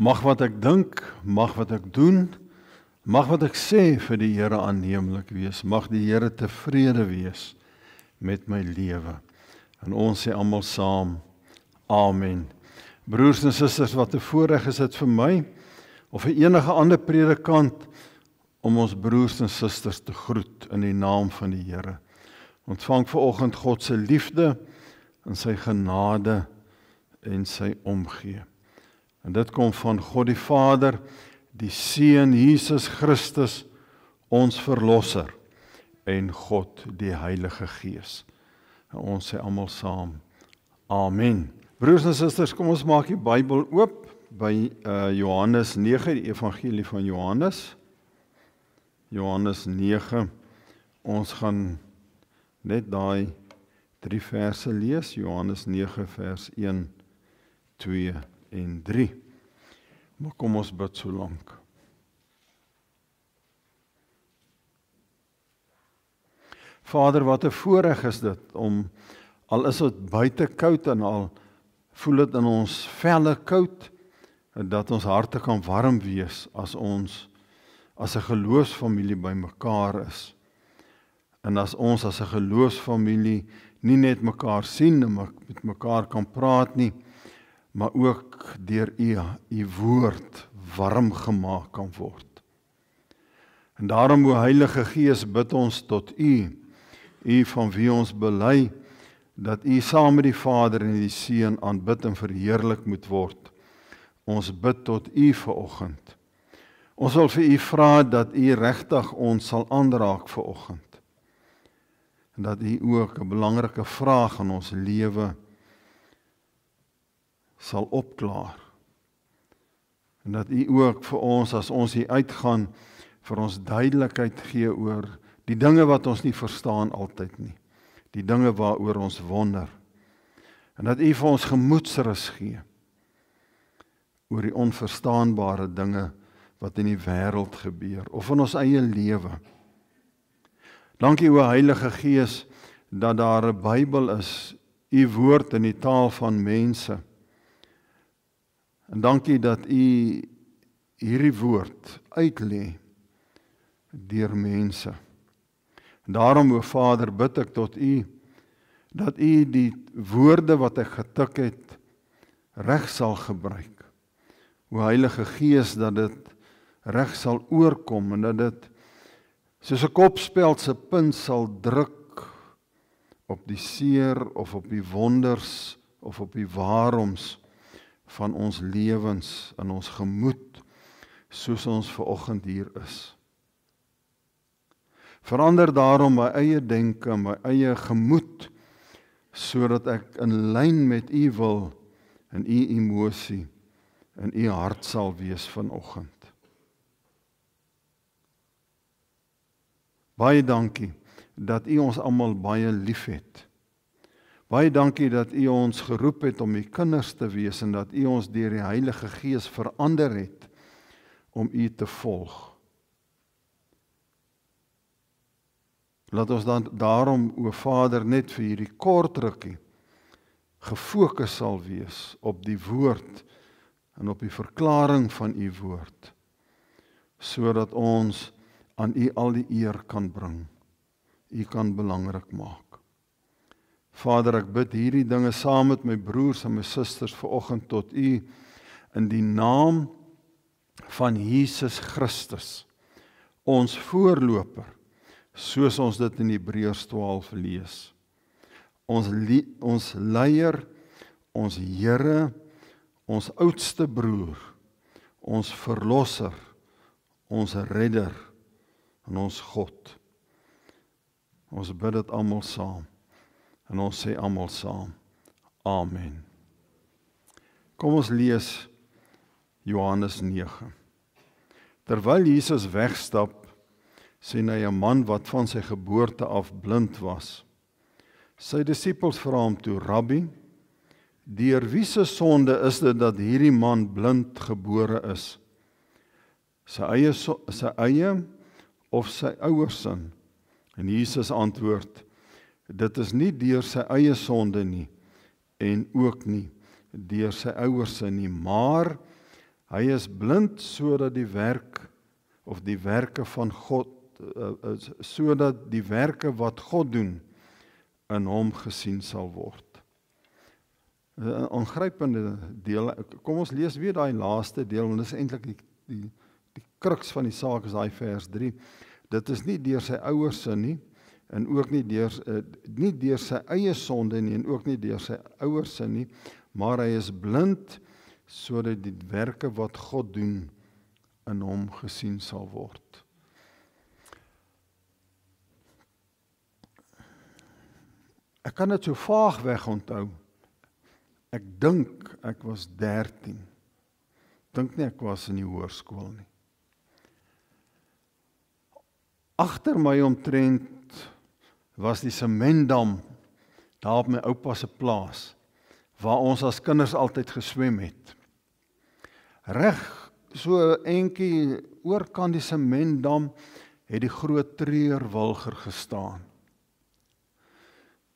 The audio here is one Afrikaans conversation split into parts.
Mag wat ek dink, mag wat ek doen, mag wat ek sê vir die Here aanneemlik wees. Mag die Here tevrede wees met my lewe. En ons sê almal saam, amen. Broers en susters, wat 'n voorreg is dit vir my, of vir enige ander predikant, om ons broers en susters te groet in die naam van die Here. Ontvang vanoggend God se liefde en sy genade en sy omgee. En dit kom van God die Vader, die Seun Jesus Christus, ons Verlosser, en God die Heilige Gees. En ons sê almal saam, amen. Broers en susters, kom ons maak die Bybel oop by Johannes 9, die Evangelie van Johannes. Johannes 9, ons gaan net daai 3 verse lees, Johannes 9 vers 1, 2 en 3. Maar kom ons bid so lank. Vader, wat 'n voorreg is dit om, al is dit buite koud en al voel dit in ons velle koud, dat ons harte kan warm wees as ons as 'n geloofsfamilie bymekaar is. En as ons as 'n geloofsfamilie nie net mekaar sien en met mekaar kan praat nie, maar ook deur u woord warm gemaak kan word. En daarom, o Heilige Gees, bid ons tot u van wie ons bely, dat u saam met die Vader en die Seun aanbid en verheerlik moet word. Ons bid tot u vanoggend. Ons wil vir u vra dat u regtig ons sal aanraak vanoggend. En dat u ook 'n belangrike vraag in ons lewe sal opklaar. En dat u ook vir ons, as ons hier uitgaan, vir ons duidelikheid gee oor die dinge wat ons nie verstaan altyd nie. Die dinge waaroor ons wonder. En dat u vir ons gemoedsrus gee oor die onverstaanbare dinge wat in die wêreld gebeur, of in ons eie lewe. Dankie, o Heilige Gees, dat daar 'n Bybel is, u woord in die taal van mense. En dankie dat u hierdie woord uitlê deur mense. En daarom, o Vader, bid ek tot u, dat u die woorde wat ek getik het, reg sal gebruik. O Heilige Gees, dat dit reg sal oorkom en dat dit soos 'n kopspeld se punt sal druk op die seer of op die wonders of op die waaroms van ons lewens en ons gemoed, soos ons vanoggend hier is. Verander daarom my eie denke, my eie gemoed, sodat ek in lyn met u wil en u emosie in u hart sal wees vanoggend. Baie dankie dat u ons almal baie liefhet. Baie dankie dat u ons geroep het om u kinders te wees en dat u ons deur die Heilige Gees verander het om u te volg. Laat ons dan daarom, o Vader, net vir hierdie kort rukkie gefokus sal wees op die woord en op die verklaring van u woord, sodat ons aan u al die eer kan bring. U kan belangrik maak. Vader, ek bid hierdie dinge saam met my broers en my susters vanoggend tot u in die naam van Jesus Christus, ons voorloper, soos ons dit in Hebreërs 12 lees. Ons leier, ons Here, ons oudste broer, ons verlosser, ons redder en ons God. Ons bid dit almal saam en ons sê almal saam, amen. Kom ons lees Johannes 9. Terwyl Jesus wegstap, sien hy 'n man wat van sy geboorte af blind was. Sy disippels vra hom toe, Rabbi, deur wie se sonde is dit dat hierdie man blind gebore is? Sy eie of sy ouers sin? En Jesus antwoord, dit is nie deur sy eie sonde nie, en ook nie deur sy ouers sin nie, maar Hy is blind sodat die werk of die werke van God, sodat die werke wat God doen in hom gesien sal word. 'n Ongrypende deel. Kom ons lees weer daai laaste deel, want dit is eintlik die kruks van die saak is daai vers 3. Dit is nie deur sy ouers se nie, en ook nie deur sy eie sonde nie, en ook nie deur sy ouers se nie, maar hy is blind sodat die werke wat God doen in hom gesien sal word. Ek kan dit so vaag weg onthou. Ek dink ek was 13. Dink nie ek was in die hoërskool nie. Agter my omtrent was die sementdam daar op my oupa se plaas, waar ons as kinders altyd geswem het. Reg so entjie oorkant die sementdam het die groot treurwilger gestaan.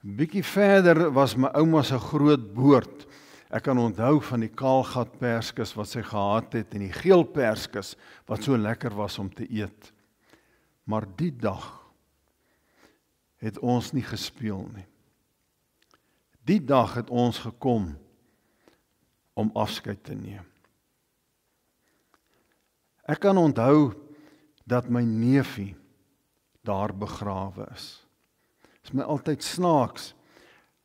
Bietjie verder was my ouma se groot boord. Ek kan onthou van die kaalgat perskes wat sy gehad het en die geel perskes wat so lekker was om te eet. Maar die dag het ons nie gespeel nie. Die dag het ons gekom om afskeid te neem. Ek kan onthou dat my neefie daar begrawe is. Dit is my altyd snaaks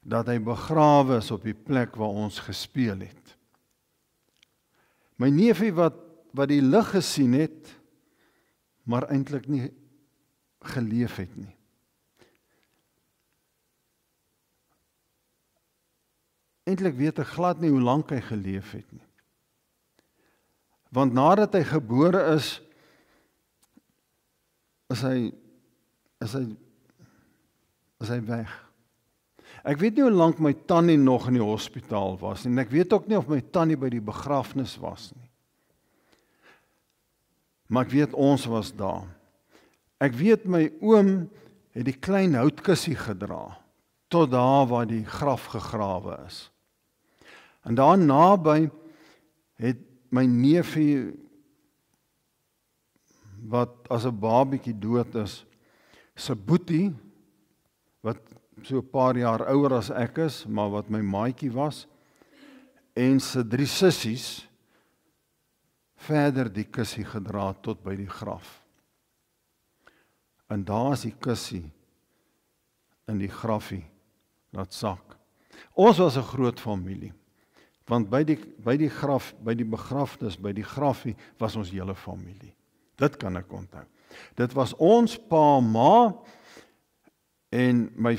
dat hy begrawe is op die plek waar ons gespeel het. My neefie wat die lig gesien het, maar eintlik nie geleef het nie. Eintlik weet ek glad nie hoe lank hy geleef het nie. Want nadat hy gebore is hy weg. Ek weet nie hoe lank my tannie nog in die hospitaal was nie, en ek weet ook nie of my tannie by die begrafnis was nie. Maar ek weet ons was daar. Ek weet my oom het die klein houtkussie gedra, tot daar waar die graf gegrawe is. En daar naby het my neefie, wat as 'n babietjie dood is, sy boetie, wat so 'n paar jaar ouer as ek is, maar wat my maatjie was, en sy 3 sissies, verder die kussie gedra tot by die graf. En daar is die kussie in die grafie, dat sak. Ons was 'n groot familie, want by die graf, by die begrafnis, by die grafie, was ons hele familie. Dit kan ek onthou. Dit was ons pa, ma, en my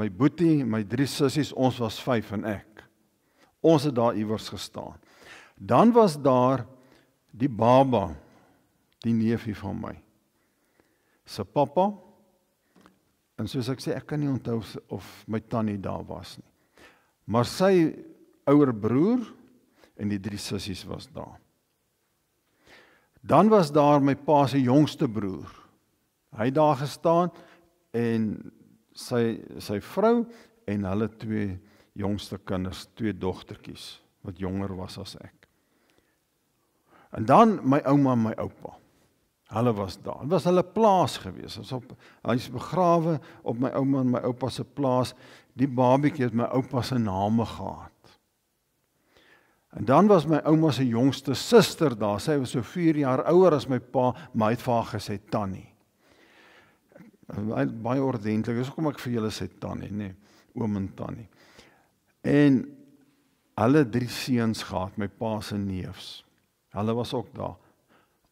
boetie, my 3 sissies, ons was 5 en ek. Ons het daar iewers gestaan. Dan was daar die baba, die neefie van my, sy pappa, en soos ek sê, ek kan nie onthou of my tannie daar was nie. Maar sy ouer broer en die 3 sissies was daar. Dan was daar my pa se jongste broer. Hy het daar gestaan en sy vrou en hulle 2 jongste kinders, 2 dogtertjies wat jonger was as ek. En dan my ouma en my oupa. Hulle was daar. Dit was hulle plaas gewees. Hy is begrawe op my ouma en my oupa se plaas. Die babietjie het my oupa se name gehad. En dan was my ouma se jongste suster daar. Sy was so 4 jaar ouer as my pa, maar hy het vir haar gesê tannie. Baie ordentlik, dis hoekom ek vir julle sê tannie, nee, oom en tannie. En hulle 3 seuns gehad, my pa se neefs. Hulle was ook daar.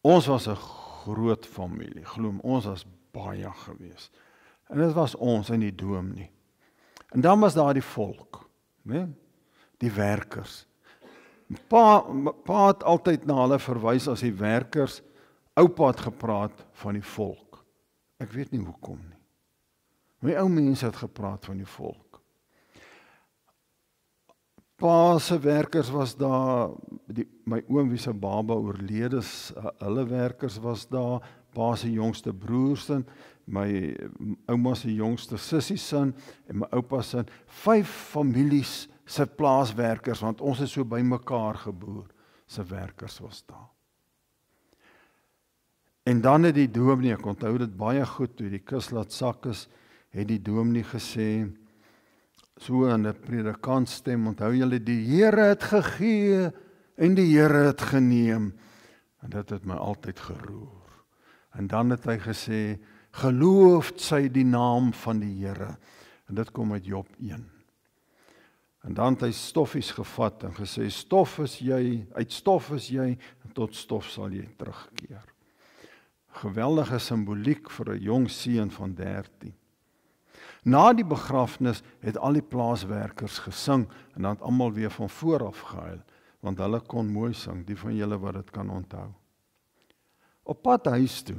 Ons was 'n groot familie, glo, ons was baie gewees. En dit was ons in die doom nie. En dan was daar die volk, né? Die werkers. Pa het altyd na hulle verwys as die werkers. Oupa het gepraat van die volk. Ek weet nie hoekom nie. My ou mense het gepraat van die volk. Pa se werkers was daar, my oom wie se baba oorlede is, hulle werkers was daar, pa se jongste broers en my ouma se jongste sussie se en my oupa se 5 families se plaaswerkers, want ons is so by mekaar geboer. se werkers was daar. En dan het die dominee, ek onthou dit baie goed, toe die kus laat sak is, het die dominee gesê, so in 'n predikantstem, onthou julle, die Here het gegee en die Here het geneem. En dit het my altyd geroer. En dan het hy gesê, geloof sy die naam van die Here. En dit kom uit Job 1. En dan het hy stoffies gevat en gesê, stof is jy, uit stof is jy, en tot stof sal jy terugkeer. Geweldige simboliek vir 'n jong seun van 13. Na die begrafnis het al die plaaswerkers gesing en dan het almal weer van voor af gehuil, want hulle kon mooi sing, die van julle wat dit kan onthou. Op pad huis toe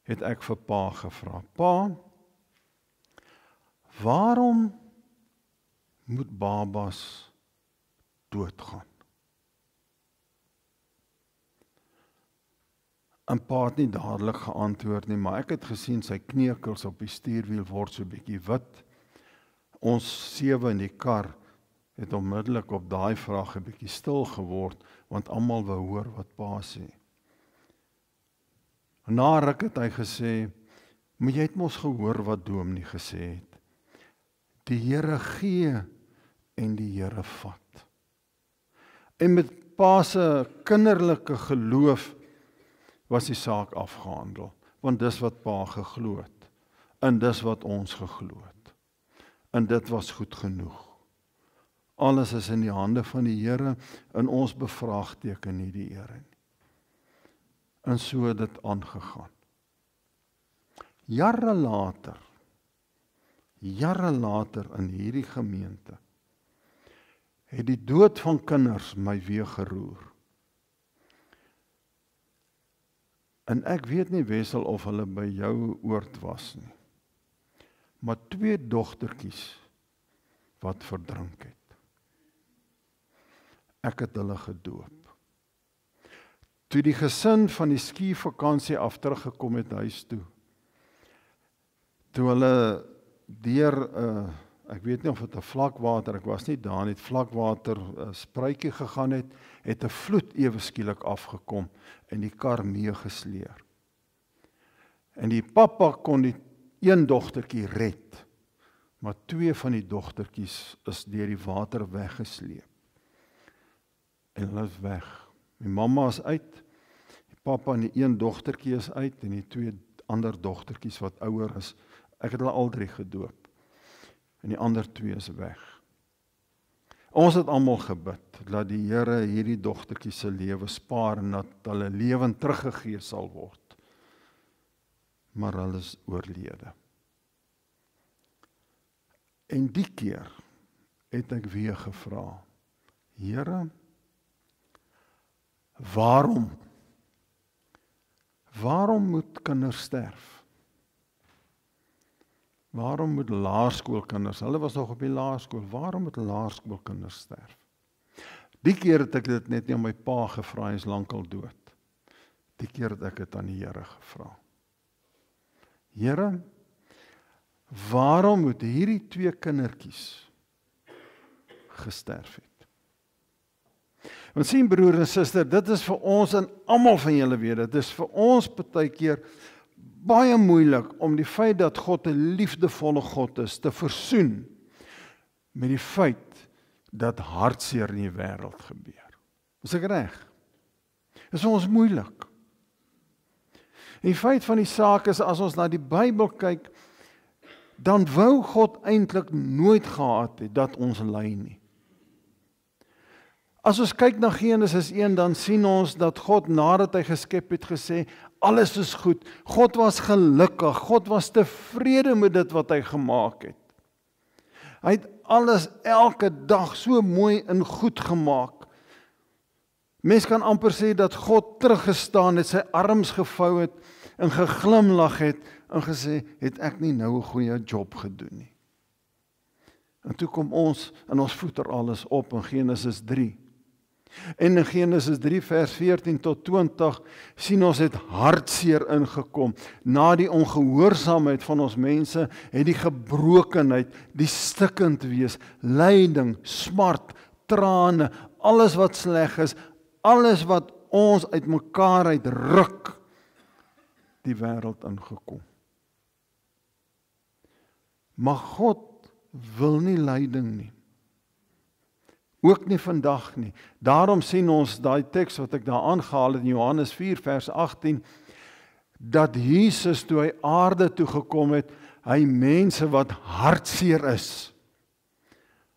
het ek vir pa gevra, pa, waarom moet babas doodgaan? En pa het nie dadelik geantwoord nie, maar ek het gesien sy kneukels op die stuurwiel word so bietjie wit. Ons 7 in die kar het onmiddellik op daai vraag 'n bietjie stil geword, want almal wou hoor wat pa sê. Na ruk het hy gesê, maar jy het mos gehoor wat dominee gesê het. Die Here gee en die Here vat. En met pa se kinderlike geloof was die saak afgehandel, want dis wat pa geglo het, en dis wat ons geglo het. En dit was goed genoeg. Alles is in die hande van die Here, en ons bevraagteken nie die Here nie. En so het dit aangegaan. Jare later in hierdie gemeente, het die dood van kinders my weer geroer. En ek weet nie, Wessel, of hulle by jou oord was nie. Maar 2 dogtertjies wat verdrink het. Ek het hulle gedoop. Toe die gesin van die skivakansie af teruggekom het huis toe, toe hulle deur, ek weet nie of het 'n vlakwater, ek was nie daar nie, vlakwater spruitjie gegaan het 'n vloed ewe skielik afgekom en die kar meegesleer. En die pappa kon die een dogtertjie red, maar 2 van die dogtertjies is deur die water weggesleep. En hulle is weg. Die mamma is uit, die pappa en die een dogtertjie is uit en die 2 ander dogtertjies wat ouer is, ek het hulle al 3 gedoop. En die ander 2 is weg. Ons het almal gebid, dat die Here hierdie dogtertjie se lewe spaar en dat hulle lewend teruggegee sal word. Maar hulle is oorlede. En die keer het ek weer gevra, Here, waarom moet kinders sterf? Waarom moet laerskoolkinders, hulle was nog op die laerskool, waarom moet laerskoolkinders sterf? Die keer het ek dit net nie aan my pa gevra, hy is lankal dood. Die keer het ek dit aan die Here gevra. Here, waarom moet hierdie 2 kindertjies gesterf het? Want sien broer en suster, dit is vir ons en almal van julle weet, dit is vir ons partykeer baie moeilik om die feit dat God 'n liefdevolle God is, te versoen met die feit dat hartseer in die wêreld gebeur. Is ek reg? Is vir ons moeilik. En die feit van die saak is, as ons na die Bybel kyk, dan wou God eintlik nooit gehad het dat ons ly nie. As ons kyk na Genesis 1, dan sien ons dat God nadat hy geskep het gesê, alles is goed. God was gelukkig, God was tevrede met dit wat hy gemaak het. Hy het alles elke dag so mooi en goed gemaak. Mens kan amper sê dat God teruggestaan het, sy arms gevou het en geglimlag het en gesê, het ek nie nou 'n goeie job gedoen nie. En toe kom ons en ons voeter alles op in Genesis 3. En in Genesis 3 vers 14 tot 20 sien ons het hartseer ingekom. Na die ongehoorsaamheid van ons mense het die gebrokenheid, die stikkend wees, lyding, smart, trane, alles wat sleg is, alles wat ons uit mekaar uitruk, die wêreld ingekom. Maar God wil nie lyding nie. Ook nie vandag nie. Daarom sien ons daai teks wat ek daar aangehaal het in Johannes 4 vers 18, dat Jesus toe hy aarde toe gekom het, hy mense wat hartseer is.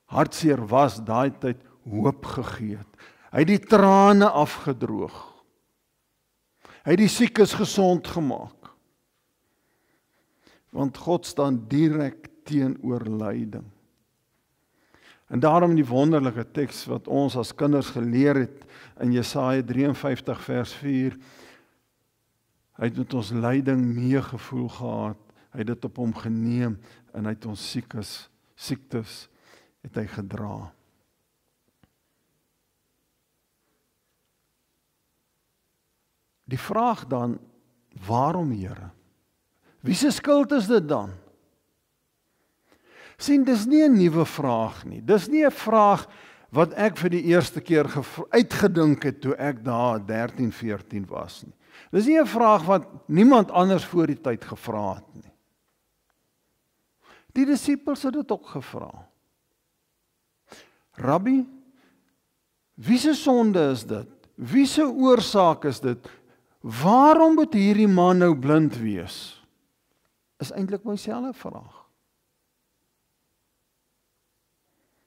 Hartseer was daai tyd hoop gegee het. Hy het die trane afgedroog. Hy het die siekes gesond gemaak. Want God staan direk teenoor lyding. En daarom die wonderlike teks wat ons as kinders geleer het in Jesaja 53 vers 4. Hy het met ons lyding meegevoel gehad. Hy het dit op hom geneem en hy het ons siektes het hy gedra. Die vraag dan, waarom Here? Wie se skuld is dit dan? Sien, dis nie 'n nuwe vraag nie. Dis nie 'n vraag wat ek vir die eerste keer uitgedink het toe ek daar 13, 14 was nie. Dis nie 'n vraag wat niemand anders voor die tyd gevra het nie. Die disippels het dit ook gevra. Rabbi, wie se sonde is dit? Wie se oorsaak is dit? Waarom moet hierdie man nou blind wees? Is eintlik myselfe vraag.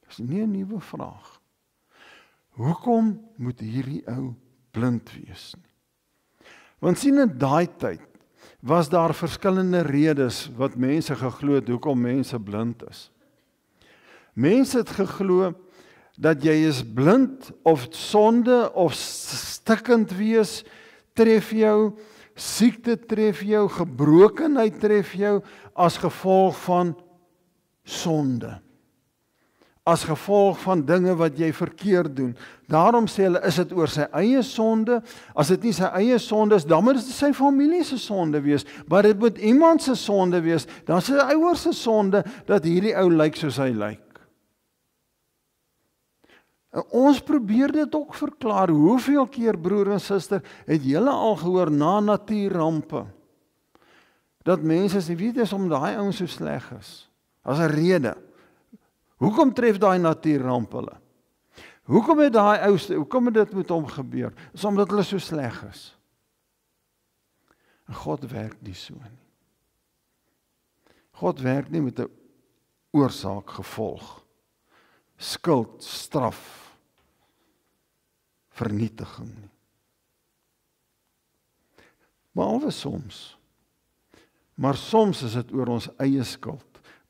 Dis nie 'n nuwe vraag. Hoekom moet hierdie ou blind wees nie? Want sien, in daai tyd was daar verskillende redes wat mense geglo het hoekom mense blind is. Mense het geglo dat jy is blind of sonde of stikkend wees tref jou, siekte tref jou, gebrokenheid tref jou as gevolg van sonde. As gevolg van dinge wat jy verkeerd doen. Daarom sê hulle, is dit oor sy eie sonde? As dit nie sy eie sonde is, dan moet dit sy familie se sonde wees. Maar dit moet iemand se sonde wees. Dan is sy ouers se sonde dat hierdie ou lyk soos hy lyk. En ons probeer dit ook verklaar. Hoeveel keer, broer en suster, het julle al gehoor na natuurrampe? Dat mense sê, weet jy, om daai ouens so sleg is. As 'n rede. Hoekom tref daai natuurramp hulle? Hoekom het dit met hom gebeur? Dis omdat hulle so sleg is. En God werk nie so nie. God werk nie met 'n oorsaak gevolg. Skuld, straf, vernietiging nie. Behalwe soms. Maar soms is dit oor ons eie skuld.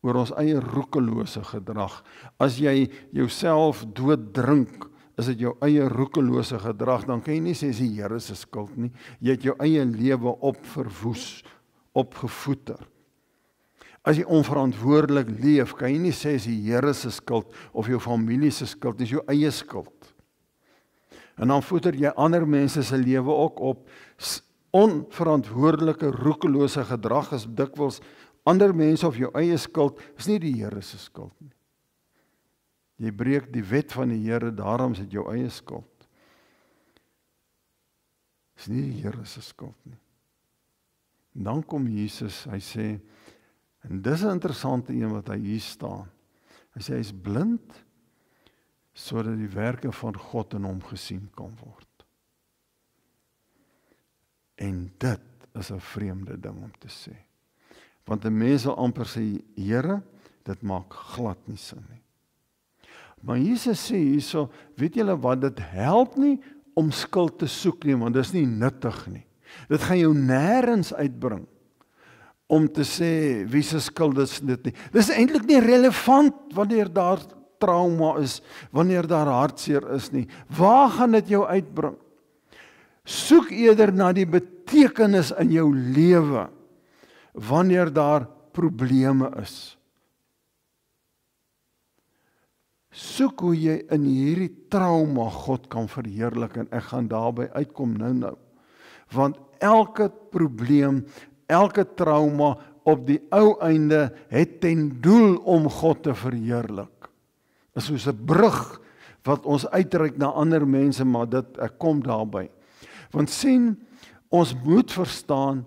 Oor ons eie roekelose gedrag. As jy jouself dood drink, is dit jou eie roekelose gedrag, dan kan jy nie sê dis die Here se skuld nie. Jy het jou eie lewe opverwoes, opgevoeter. As jy onverantwoordelik leef, kan jy nie sê dis die Here se skuld of jou familie se skuld, dis jou eie skuld. En dan voeter jy ander mense se lewe ook op. Onverantwoordelike roekelose gedrag is dikwels ander mense of jou eie skuld, is nie die Here se skuld nie. Jy breek die wet van die Here, daarom is dit jou eie skuld. Is nie die Here se skuld nie. En dan kom Jesus, hy sê, en dis 'n interessante een wat hy hier staan. Hy sê hy is blind, sodat die werke van God in hom gesien kan word. En dit is 'n vreemde ding om te sê. Want 'n mens wil amper sê, Here, dit maak glad nie sin nie. Maar Jesus sê hierso, weet julle wat, dit help nie om skuld te soek nie, want dit is nie nuttig nie. Dit gaan jou nêrens uitbring om te sê wie se skuld is dit nie. Dit is eintlik nie relevant wanneer daar trauma is, wanneer daar hartseer is nie. Waar gaan dit jou uitbring? Soek eerder na die betekenis in jou lewe wanneer daar probleme is. Soek hoe jy in hierdie trauma God kan verheerlik, en ek gaan daarby uitkom nou. Want elke probleem, elke trauma op die ou einde het ten doel om God te verheerlik. Dit is soos 'n brug wat ons uitreik na ander mense, maar ek kom daarby. Want sien, ons moet verstaan,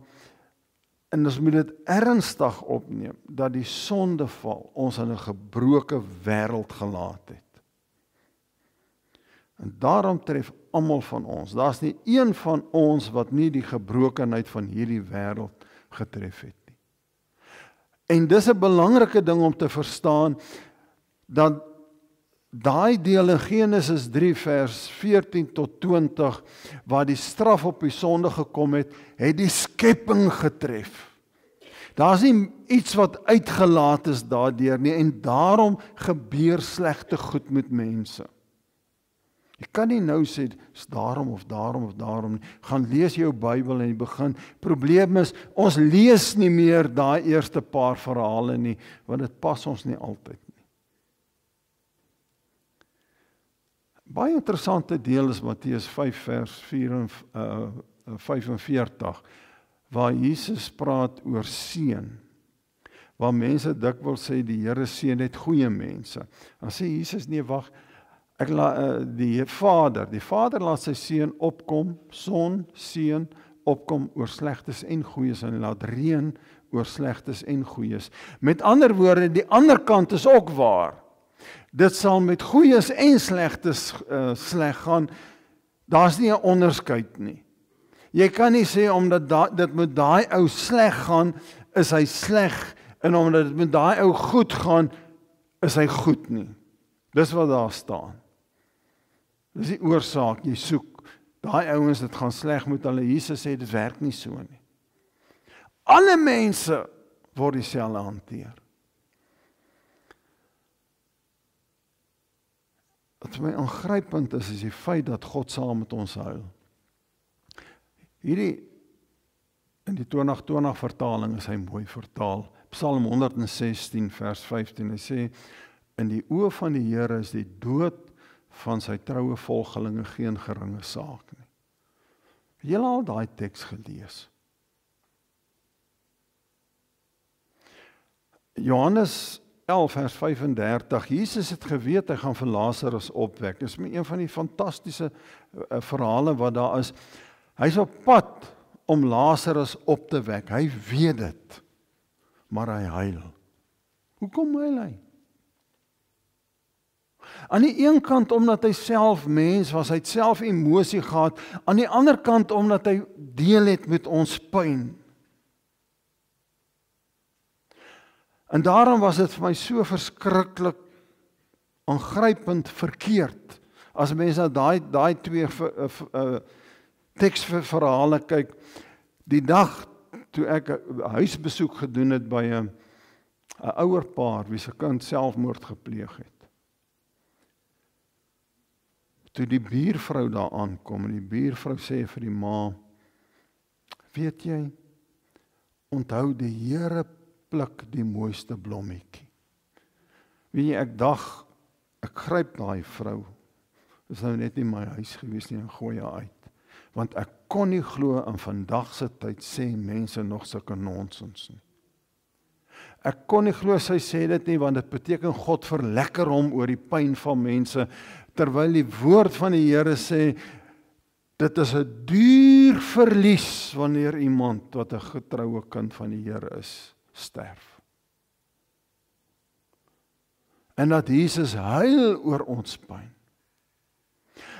en ons moet dit ernstig opneem, dat die sondeval ons in 'n gebroke wêreld gelaat het. En daarom tref almal van ons, daar's nie een van ons wat nie die gebrokenheid van hierdie wêreld getref het nie. En dis 'n belangrike ding om te verstaan, dat daai deel in Genesis 3 vers 14 tot 20, waar die straf op die sonde gekom het, het die skepping getref. Daar's nie iets wat uitgelaat is daardeur nie, en daarom gebeur slegte goed met mense. Jy kan nie nou sê, is daarom of daarom of daarom nie. Gaan lees jou Bybel in die begin. Probleem is, ons lees nie meer daai eerste paar verhale nie, want dit pas ons nie altyd nie. Baie interessante deel is Matteus 5 vers 45, waar Jesus praat oor seën. Waar mense dikwels sê, die Here seën net goeie mense. Dan sê Jesus, nee, wag, die Vader laat sy seën opkom, son, seën, opkom oor slegtes en goeies, en laat reën oor slegtes en goeies. Met ander woorde, die ander kant is ook waar. Dit sal met goeies en slegtes sleg gaan, daar's nie 'n onderskeid nie. Jy kan nie sê, omdat dit met daai ou sleg gaan, is hy sleg, en omdat dit met daai ou goed gaan, is hy goed nie. Dis wat daar staan. Dis die oorsaak, jy soek, daai ouens, dit gaan sleg met hulle. Jesus sê, dit werk nie so nie. Alle mense word dieselfde hanteer. Wat vir my aangrypend is die feit dat God saam met ons huil. Hierdie, in die 2020 vertaling is hy mooi vertaal. Psalm 116 vers 15, hy sê, in die oë van die Here is die dood van sy troue volgelinge geen geringe saak nie. Het julle al daai teks gelees? Johannes 11 vers 35, Jesus het geweet hy gaan vir Lazarus opwek. Dis een van die fantastiese verhale wat daar is. Hy's op pad om Lazarus op te wek. Hy weet dit, maar hy huil. Hoekom huil hy? Aan die een kant omdat hy self mens was, hy het self emosie gehad, aan die ander kant omdat hy deel het met ons pyn. En daarom was dit vir my so verskriklik aangrypend verkeerd, as mense na daai twee teksverhale kyk. Die dag toe ek 'n huisbesoek gedoen het by 'n ouer paar wie se kind selfmoord gepleeg het. Toe die buurvrou daar aankom, en die buurvrou sê vir die ma, weet jy, onthou die Here pluk die mooiste blommetjie. Weet jy, ek gryp daai vrou, is nou net nie my huis gewees nie, en gooi haar uit. Want ek kon nie glo in vandag se tyd sê mense nog sulke nonsens nie. Ek kon nie glo sy sê dit nie, want dit beteken God verlekker hom oor die pyn van mense, terwyl die woord van die Here sê, dit is 'n duur verlies wanneer iemand wat 'n getroue kind van die Here is, sterf. En dat Jesus huil oor ons pyn.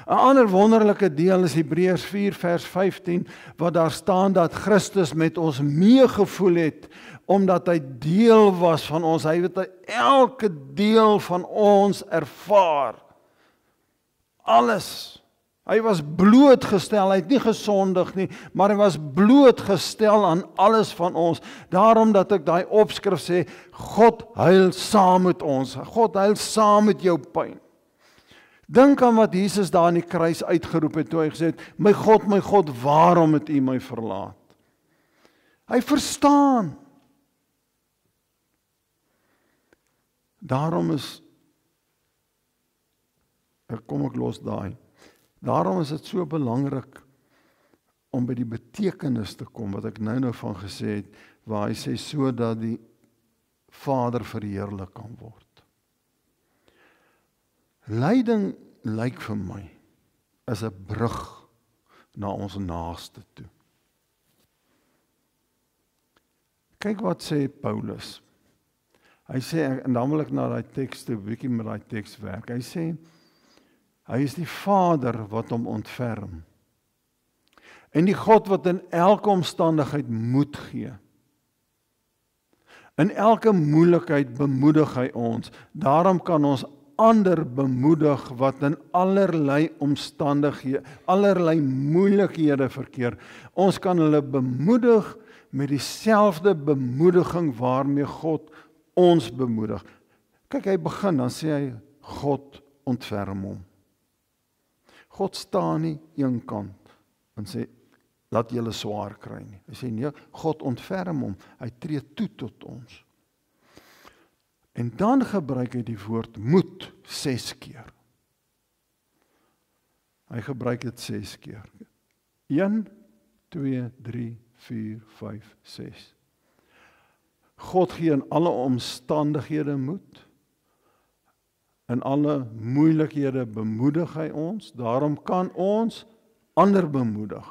'n ander wonderlike deel is Hebreërs 4 vers 15, wat daar staan dat Christus met ons meegevoel het, omdat hy deel was van ons. Hy het elke deel van ons ervaar. Alles. Hy was blootgestel, hy het nie gesondig nie, maar hy was blootgestel aan alles van ons. Daarom dat ek daai opskrif sê, God huil saam met ons. God huil saam met jou pyn. Dink aan wat Jesus daar in die kruis uitgeroep het, toe hy gesê het, my God, waarom het U my verlaat? Hy verstaan. Daarom is, kom ek los daai, daarom is dit so belangrik om by die betekenis te kom, wat ek nou van gesê het, waar hy sê, sodat die Vader verheerlik kan word. lyk vir my, is 'n brug na ons naaste toe. Kyk wat sê Paulus. Hy sê, en dan wil ek na daai teks toe, bietjie met daai teks werk. Hy sê, hy is die Vader wat hom ontferm. En die God wat in elke omstandigheid moed gee. In elke moeilikheid bemoedig hy ons. Daarom kan ons ander bemoedig wat in allerlei omstandighede, allerlei moeilikhede verkeer. Ons kan hulle bemoedig met dieselfde bemoediging waarmee God ons bemoedig. Kyk, hy begin, dan sê hy, God ontferm hom. God staan nie een kant en sê, laat julle swaar kry nie. Hy sê, nee, God ontferm hom, hy tree toe tot ons. En dan gebruik hy die woord moed 6 keer. Hy gebruik dit 6 keer. 1, 2, 3, 4, 5, 6. God gee in alle omstandighede moed. In alle moeilikhede bemoedig hy ons. Daarom kan ons ander bemoedig.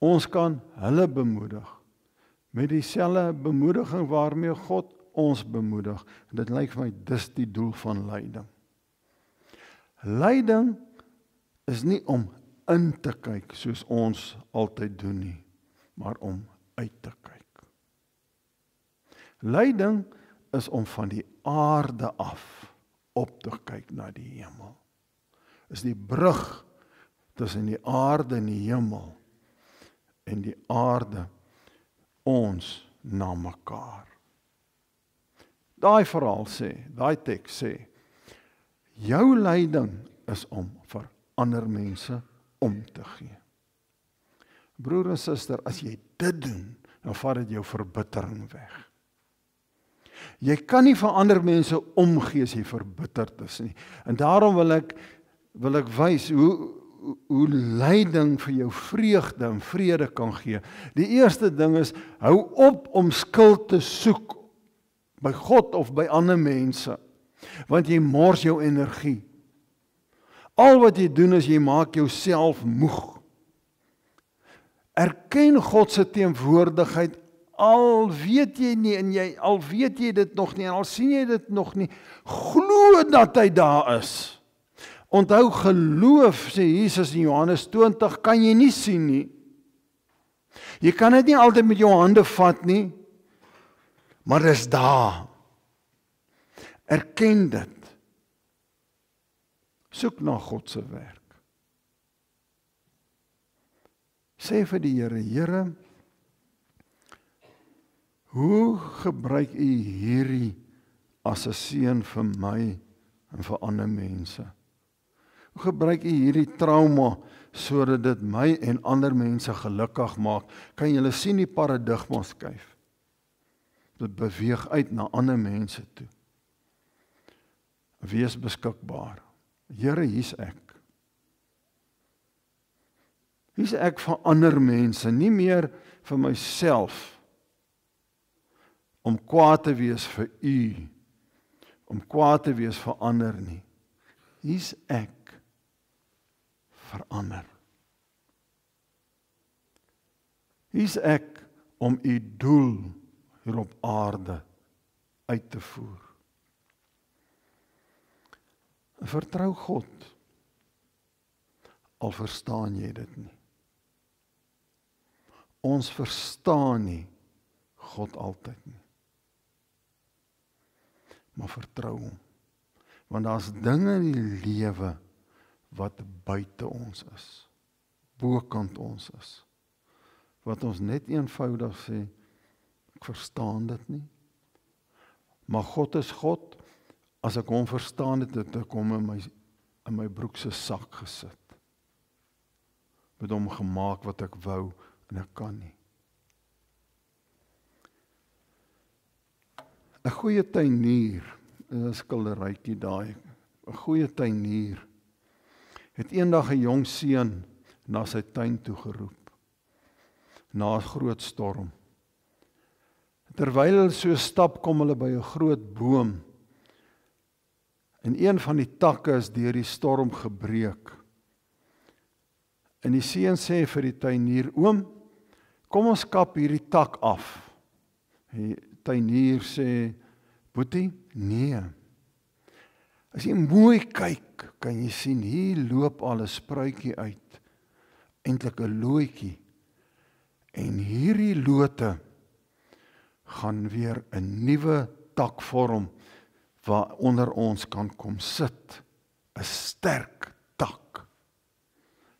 Ons kan hulle bemoedig. Met dieselfde bemoediging waarmee God ons bemoedig. En dit lyk vir my, dis die doel van lyding. Lyding is nie om in te kyk soos ons altyd doen nie, maar om uit te kyk. Lyding is om van die aarde af op te kyk na die hemel. Is die brug tussen die aarde en die hemel en die aarde ons na mekaar. Daai verhaal sê, daai teks sê, jou lyding is om vir ander mense om te gee. Broer en suster, as jy dit doen, dan vat dit jou verbittering weg. Jy kan nie vir ander mense omgee as jy verbitterd is nie. En daarom wil ek wys hoe lyding vir jou vreugde en vrede kan gee. Die eerste ding is, hou op om skuld te soek by God of by ander mense, want jy mors jou energie. Al wat jy doen is, jy maak jouself moeg. Erken God se teenwoordigheid, al weet jy nie, en al weet jy dit nog nie, en al sien jy dit nog nie, glo dat hy daar is. Onthou, geloof, sê Jesus in Johannes 20, kan jy nie sien nie. Jy kan dit nie altyd met jou hande vat nie, maar dis daar. Erken dit. Soek na God se werk. Sê vir die Here, Here, hoe gebruik U hierdie as 'n seën vir my en vir ander mense? Hoe gebruik U hierdie trauma sodat dit my en ander mense gelukkig maak? Kan julle sien die paradigma skuif? Dit beweeg uit na ander mense toe. Wees beskikbaar. Here, hier's ek. Hier's ek vir ander mense, nie meer vir myself. Om kwaad te wees vir U, om kwaad te wees vir ander nie. Hier's ek vir ander. Hier's ek om U doel hier op aarde uit te voer. Vertrou God, al verstaan jy dit nie. Ons verstaan nie God altyd nie. Maar vertrou hom. Want daar's dinge in die lewe wat buite ons is, bokant ons is, wat ons net eenvoudig sê, ek verstaan dit nie. Maar God is God, as ek hom verstaan het ek hom in my broek se sak gesit. Met hom gemaak wat ek wou, en ek kan nie. 'n goeie tuinier, 'n skilderytjie daai, 'n goeie tuinier, het eendag 'n jong seun na sy tuin toe geroep, na 'n groot storm. Terwyl hulle so stap, kom hulle by 'n groot boom, En een van die takke is deur die storm gebreek. En die seun sê vir die tuinier, oom, kom ons kap hierdie tak af. Die tuinier sê, boetie, nee. As jy mooi kyk, kan jy sien, hier loop al 'n spruitjie uit. Eintlik 'n looitjie. En hierdie lote gaan weer 'n nuwe tak vorm, waaronder ons kan kom sit. 'n Sterk tak.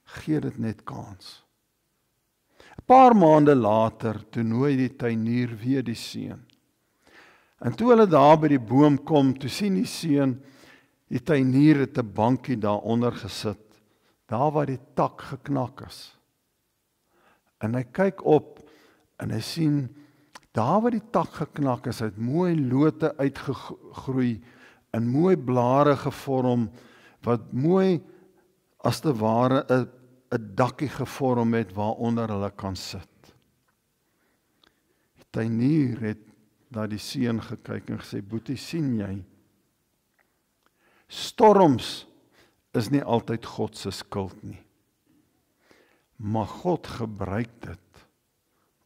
Gee dit net kans. 'n Paar maande later, toe nooi die tuinier weer die seun. En toe hulle daar by die boom kom, toe sien die seun, die tuinier het 'n bankie daaronder gesit, daar waar die tak geknak is. En hy kyk op, en hy sien, daar waar die tak geknak is, het mooi lote uitgegroei, en mooi blare gevorm, wat mooi, as te ware, 'n dakkie gevorm het, waaronder hulle kan sit. Die tuinier het na die seun gekyk en gesê, boetie, sien jy, storms is nie altyd God se skuld nie. Maar God gebruik dit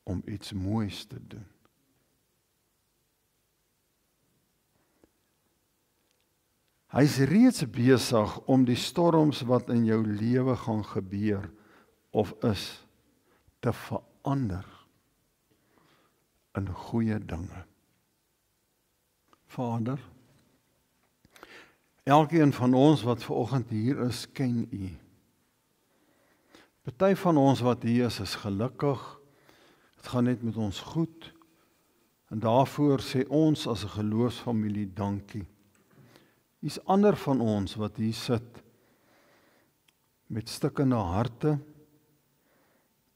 om iets moois te doen. Hy is reeds besig om die storms wat in jou lewe gaan gebeur of is te verander in goeie dinge. Vader, elkeen van ons wat vanoggend hier is, ken U. Party van ons wat hier is gelukkig, dit gaan net met ons goed, en daarvoor sê ons as 'n geloofsfamilie dankie. Is ander van ons wat hier sit, met stikkende harte,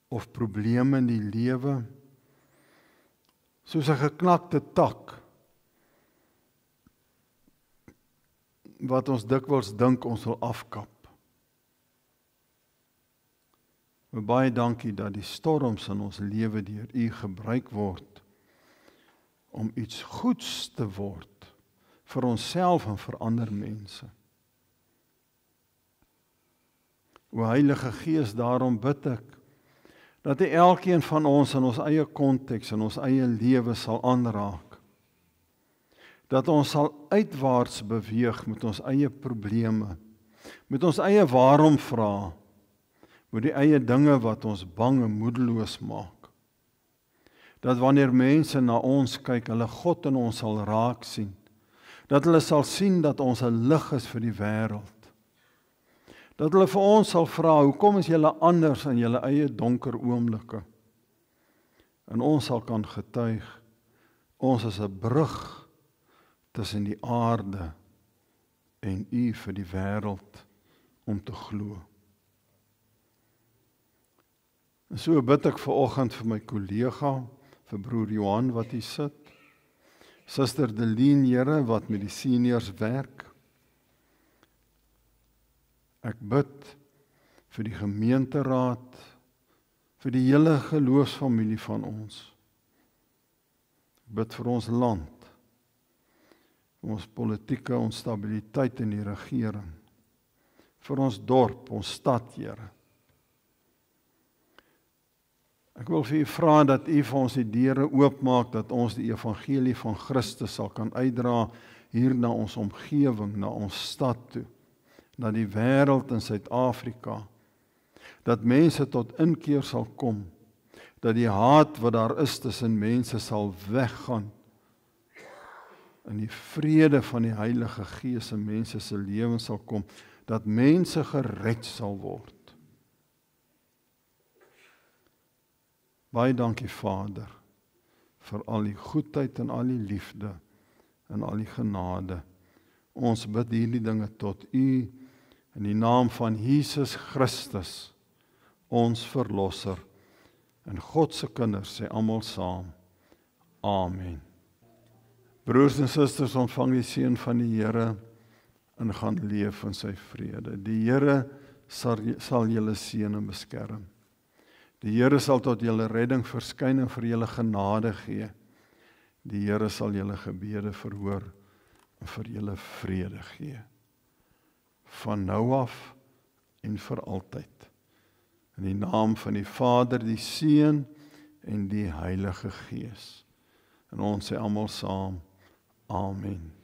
of probleme in die lewe, soos 'n geknakte tak, wat ons dikwels dink ons wil afkap. Maar baie dankie dat die storms in ons lewe deur U gebruik word om iets goeds te word vir onsself en vir ander mense. O Heilige Gees, daarom bid ek dat U elkeen van ons in ons eie konteks en ons eie lewe sal aanraak. Dat ons sal uitwaarts beweeg met ons eie probleme, met ons eie waarom vra, met die eie dinge wat ons bang en moedeloos maak. Dat wanneer mense na ons kyk, hulle God in ons sal raak sien. Dat hulle sal sien dat ons 'n lig is vir die wêreld. Dat hulle vir ons sal vra, hoekom is julle anders in julle eie donker oomblikke? En ons sal kan getuig, ons is 'n brug tussen die aarde en U vir die wêreld om te glo. En so bid ek vanoggend vir my kollega, vir broer Johan wat hier sit, Suster Delien, Here, wat met die seniors werk. Ek bid vir die gemeenteraad, vir die hele geloofsfamilie van ons. Ek bid vir ons land, ons politieke onstabiliteit in die regering, vir ons dorp, ons stad, Here. Ek wil vir U vra dat U vir ons die deure oopmaak, dat ons die evangelie van Christus sal kan uitdra hier na ons omgewing, na ons stad toe, na die wêreld in Suid-Afrika, dat mense tot inkeer sal kom, dat die haat wat daar is tussen mense sal weggaan, en die vrede van die Heilige Gees in mense se lewens sal kom, dat mense gered sal word. Baie dankie Vader, vir al die goedheid en al die liefde en al die genade. Ons bid hierdie dinge tot U, in die naam van Jesus Christus, ons Verlosser, en God se kinders sê almal saam, Amen. Broers en susters, ontvang die seën van die Here en gaan leef in sy vrede. Die Here sal julle seën en beskerm. Die Here sal tot julle redding verskyn en vir julle genade gee. Die Here sal julle gebede verhoor en vir julle vrede gee. Van nou af en vir altyd. In die naam van die Vader, die Seun en die Heilige Gees. En ons sê almal saam, Amen.